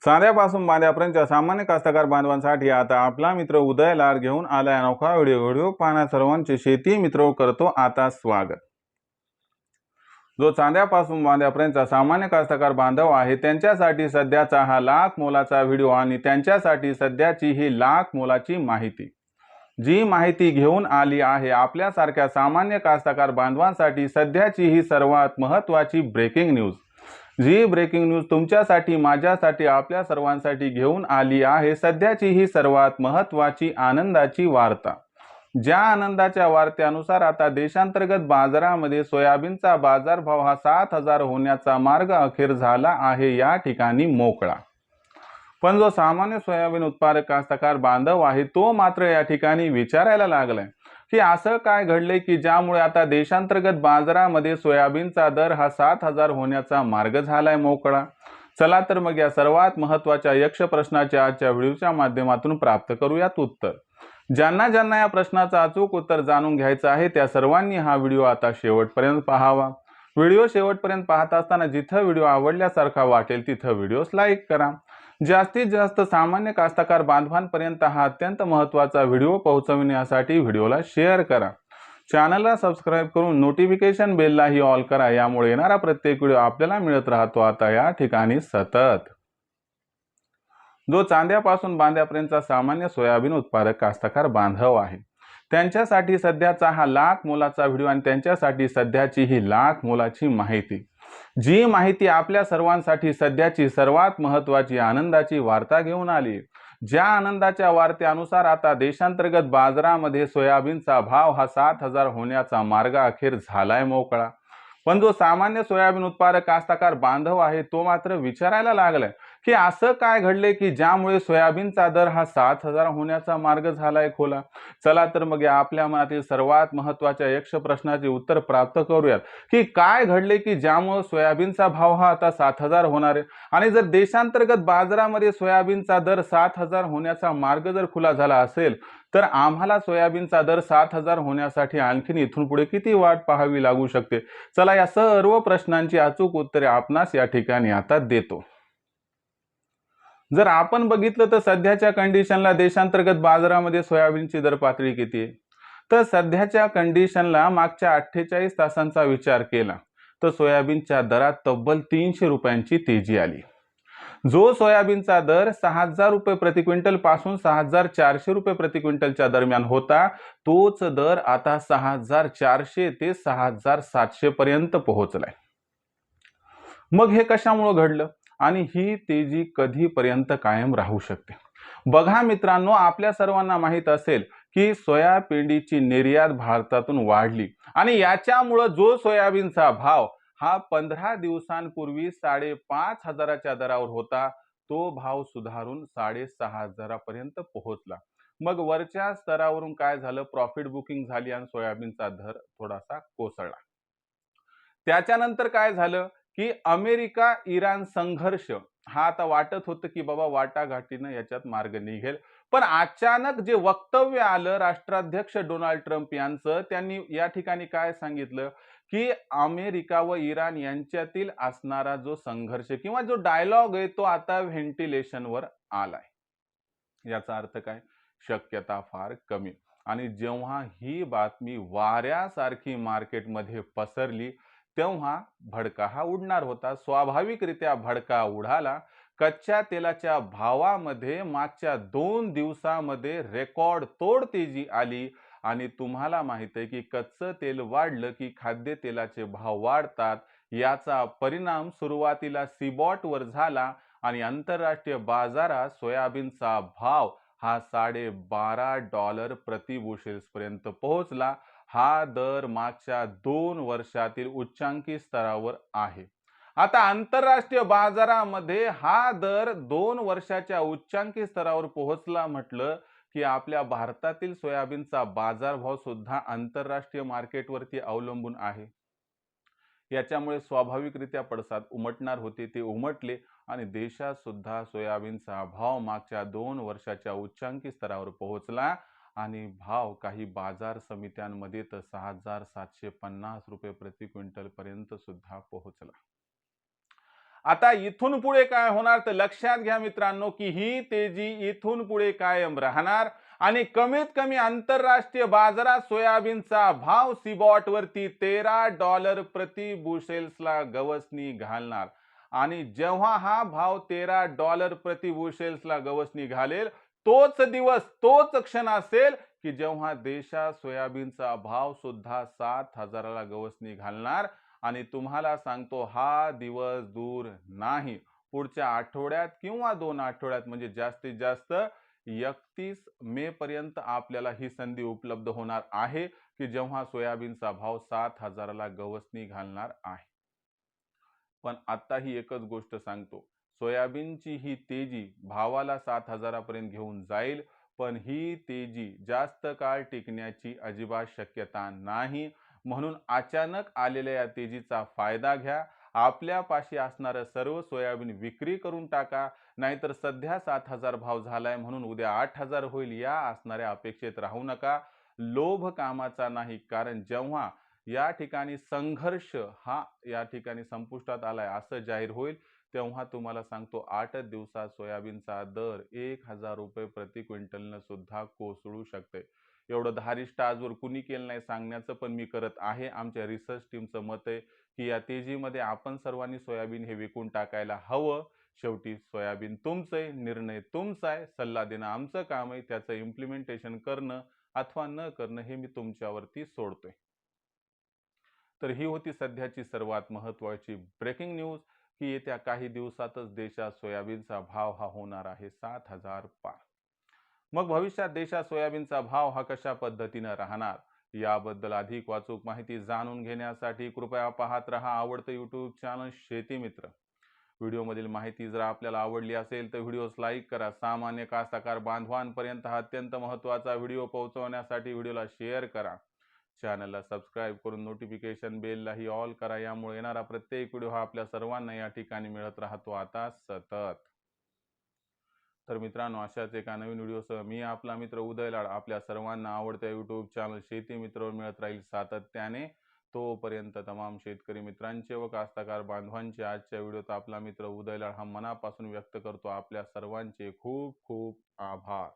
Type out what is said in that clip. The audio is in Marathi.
साध्यापासून बांध्यापर्यंतच्या सामान्य कास्तकार बांधवांसाठी आता आपला मित्र उदय लाड घेऊन आलाय अनोखा व्हिडिओ पाहण्या सर्वांचे शेती मित्र करतो आता स्वागत। जो चांद्यापासून बांध्यापर्यंतचा सामान्य कास्तकार बांधव आहे त्यांच्यासाठी सध्याचा हा लाख मोलाचा व्हिडिओ आणि त्यांच्यासाठी सध्याची ही लाख मोलाची माहिती, जी माहिती घेऊन आली आहे आपल्यासारख्या सामान्य कास्तकार बांधवांसाठी सध्याची ही सर्वात महत्त्वाची ब्रेकिंग न्यूज। जी ब्रेकिंग न्यूज तुमच्यासाठी, माझ्यासाठी, आपल्या सर्वांसाठी घेऊन आली आहे सध्याची ही सर्वात महत्त्वाची आनंदाची वार्ता। ज्या आनंदाच्या वार्त्यानुसार आता देशांतर्गत बाजारामध्ये सोयाबीनचा बाजारभाव हा 7,000 होण्याचा मार्ग अखेर झाला आहे या ठिकाणी मोकळा। पण जो सामान्य सोयाबीन उत्पादक कास्तकार बांधव आहे तो मात्र या ठिकाणी विचारायला लागलाय की असं काय घडले की ज्यामुळे आता देशांतर्गत बाजारामध्ये सोयाबीनचा दर हा 7,000 होण्याचा मार्ग झालाय मोकळा। चला तर मग या सर्वात महत्त्वाच्या यक्ष प्रश्नाचे आजच्या व्हिडिओच्या माध्यमातून प्राप्त करूयात उत्तर। ज्यांना ज्यांना या प्रश्नाचं अचूक उत्तर जाणून घ्यायचं आहे त्या सर्वांनी हा व्हिडिओ आता शेवटपर्यंत पाहावा। व्हिडिओ शेवटपर्यंत पाहत असताना जिथं व्हिडिओ आवडल्यासारखा वाटेल तिथं व्हिडिओस लाईक करा। जास्तीत जास्त सामान्य कास्तकार बांधवांपर्यंत हा अत्यंत महत्त्वाचा व्हिडिओ पोहोचविण्यासाठी व्हिडिओला शेअर करा। चॅनलला सबस्क्राइब करून नोटिफिकेशन बेललाही ऑल करा, यामुळे येणारा प्रत्येक व्हिडिओ आपल्याला मिळत राहतो आता या ठिकाणी सतत। जो चांद्यापासून बांध्यापर्यंतचा सामान्य सोयाबीन उत्पादक कास्तकार बांधव आहे त्यांच्यासाठी सध्याचा हा लाख मोलाचा व्हिडिओ आणि त्यांच्यासाठी सध्याची ही लाख मोलाची माहिती, जी माहिती आपल्या सर्वांसाठी सध्याची सर्वात महत्त्वाची आनंदाची वार्ता घेऊन आली। ज्या आनंदाच्या वार्त्यानुसार आता देशांतर्गत बाजारामध्ये सोयाबीनचा भाव हा 7,000 होण्याचा मार्ग अखेर झालाय मोकळा। पण जो सामान्य सोयाबीन उत्पादक कास्तकार बांधव आहे तो मात्र विचारायला लागलाय की असं काय घडले की ज्यामुळे सोयाबीनचा दर हा 7,000 होण्याचा मार्ग झालाय खुला। चला तर मग या आपल्या मनातील सर्वात महत्त्वाच्या यक्ष प्रश्नाचे उत्तर प्राप्त करूयात की काय घडले की ज्यामुळे सोयाबीनचा भाव हा आता 7,000 होणार आहे। आणि जर देशांतर्गत बाजारामध्ये सोयाबीनचा दर 7,000 होण्याचा मार्ग जर खुला झाला असेल तर आम्हाला सोयाबीनचा दर 7,000 होण्यासाठी आणखीन इथून पुढे किती वाट पाहावी लागू शकते। चला या सर्व प्रश्नांची अचूक उत्तरे आपणास या ठिकाणी आता देतो। जर आपण बघितलं तर सध्याच्या कंडिशनला देशांतर्गत बाजारामध्ये सोयाबीनची दर पातळी किती आहे, तर सध्याच्या कंडिशनला मागच्या 48 तासांचा विचार केला तर सोयाबीनच्या दरात तब्बल 300 रुपयांची तेजी आली। जो सोयाबीनचा दर 6,000 रुपये प्रति क्विंटल पासून 6,400 रुपये प्रति क्विंटलच्या दरम्यान होता तोच दर आता 6,400 ते 6,700 पर्यंत पोहोचलाय। मग हे कशामुळे घडलं आणि ही तेजी कधीपर्यंत कायम राहू शकते? बघा मित्रांनो, आपल्या सर्वांना माहित असेल की सोयाबीनची निर्यात भारतातून वाढली आणि याच्यामुळे जो सोयाबीनचा भाव हा 15 दिवसांपूर्वी 5,500च्या दरावर होता तो भाव सुधारून 6,500 पर्यंत पोहोचला। मग वरच्या स्तरावरून काय झालं, प्रॉफिट बुकिंग झाली आणि सोयाबीनचा दर थोडासा कोसळला। त्याच्यानंतर काय झालं की अमेरिका इराण संघर्ष हा आता वाटत होतं की बाबा वाटाघाटीनं याच्यात मार्ग निघेल, पण अचानक जे वक्तव्य आलं राष्ट्राध्यक्ष डोनाल्ड ट्रम्प यांचं, त्यांनी या ठिकाणी काय सांगितलं की अमेरिका व इराण यांच्यातील असणारा जो संघर्ष किंवा जो डायलॉग आहे तो आता व्हेंटिलेशनवर आलाय। याचा अर्थ काय, शक्यता फार कमी। आणि जेव्हा ही बातमी वाऱ्यासारखी मार्केटमध्ये पसरली तेव्हा भडका हा उडणार होता। स्वाभाविकरित्या भडका उडाला। कच्च्या तेलाच्या भावामध्ये मागच्या 2 दिवसामध्ये रेकॉर्ड तोड तेजी आली आणि तुम्हाला माहित आहे की कच्चं तेल वाढलं की खाद्यतेलाचे भाव वाढतात। याचा परिणाम सुरुवातीला सीबॉटवर झाला आणि आंतरराष्ट्रीय बाजारात सोयाबीनचा भाव हा $12.5 प्रति बुशेल्स पर्यंत पोहोचला। हा दर मागच्या 2 वर्षातील उच्चांकी स्तरावर आहे। आता आंतरराष्ट्रीय बाजारामध्ये हा दर 2 वर्षाच्या उच्चांकी स्तरावर पोहोचला म्हटलं की आपल्या भारतातील सोयाबीनचा बाजारभाव सुद्धा आंतरराष्ट्रीय मार्केटवरती अवलंबून आहे। याच्यामुळे स्वाभाविकरित्या पडसाद उमटणार होते, ते उमटले आणि देशात सुद्धा सोयाबीनचा भाव मागच्या 2 वर्षाच्या उच्चांकी स्तरावर पोहोचला आणि भाव काही बाजार समित्यांमध्ये तर 6,750 रुपये प्रति क्विंटल पर्यंत सुद्धा पोहोचला। आता इथून पुढे काय होणार तर लक्षात घ्या मित्रांनो की ही तेजी इथून पुढे कायम राहणार आणि कमीत कमी आंतरराष्ट्रीय बाजारात सोयाबीनचा भाव सीबॉट वरती $13 प्रति बुशेल्सला गवसणी घालणार आणि जेव्हा हा भाव $13 प्रति बुशेल्सला गवसणी घालेल तोच दिवस तोच क्षण असेल की जेव्हा देशात सोयाबीनचा भाव सुद्धा 7,000ला गवसणी घालणार आणि तुम्हाला सांगतो हा दिवस दूर नाही. पुढच्या आठवड्यात किंवा 2 आठवड्यात म्हणजे जास्तीत जास्त 31 मे पर्यंत आपल्याला ही संधी उपलब्ध होणार आहे की जेव्हा सोयाबीनचा भाव 7,000ला गवसणी घालणार आहे. पण आत्ताही एकच गोष्ट सांगतो, सोयाबीनची ही तेजी भावाला 7,000 पर्यंत घेऊन जाईल, पण ही तेजी जास्त काळ टिकण्याची अजिबात शक्यता नाही. म्हणून अचानक आलेल्या या तेजीचा फायदा घ्या. आपल्यापाशी असणारं सर्व सोयाबीन विक्री करून टाका. नाहीतर सध्या 7,000 भाव झालाय म्हणून उद्या 8,000 होईल या असणाऱ्या अपेक्षेत राहू नका. लोभ कामाचा नाही. कारण जेव्हा या ठिकाणी संघर्ष हा या ठिकाणी संपुष्टात आलाय असं जाहीर होईल तेव्हा तुम्हाला सांगतो 8 दिवसात सोयाबीनचा दर 1,000 रुपये प्रति क्विंटलनं सुद्धा कोसळू शकते. एवढं धारिष्ट आजवर कुणी केलं नाही सांगण्याचं पण मी करत आहे. आमच्या रिसर्च टीमचं मत आहे की या तेजीमध्ये आपण सर्वांनी सोयाबीन हे विकून टाकायला हवं. शेवटी सोयाबीन तुमचं आहे, निर्णय तुमचा आहे, सल्ला देणं आमचं काम आहे. त्याचं इम्प्लिमेंटेशन करणं अथवा न करणं हे मी तुमच्यावरती सोडतोय. तर ही होती सध्याची सर्वात महत्त्वाची ब्रेकिंग न्यूज की येत्या काही दिवसातच देशात सोयाबीनचा भाव हा होणार आहे 7,000 पार. मग भविष्यात देशात सोयाबीनचा भाव हा कशा पद्धतीने राहणार याबद्दल अधिक वाचूक माहिती जाणून घेण्यासाठी कृपया पाहत रहा आवडतं यूट्यूब चॅनल शेती मित्र. व्हिडिओमधील माहिती जर आपल्याला आवडली असेल तर व्हिडिओस लाईक करा. सामान्य कास्तकार बांधवांपर्यंत हा अत्यंत महत्त्वाचा व्हिडिओ पोहोचवण्यासाठी व्हिडिओला शेअर करा. चॅनलला सबस्क्राईब करून नोटिफिकेशन बेललाही ऑल करा. यामुळे येणारा प्रत्येक व्हिडिओ हा आपल्या सर्वांना या ठिकाणी मिळत राहतो आता सतत. तर मित्रांनो अशाच एका नवीन व्हिडिओसह मी आपला मित्र उदय लाड आपल्या सर्वांना आवडत्या यूट्यूब चॅनल शेती मित्रवर मिळत राहील सातत्याने. तोपर्यंत तमाम शेतकरी मित्रांचे व कास्तकार बांधवांचे आजच्या व्हिडिओत आपला मित्र उदय लाड हा मनापासून व्यक्त करतो आपल्या सर्वांचे खूप खूप आभार.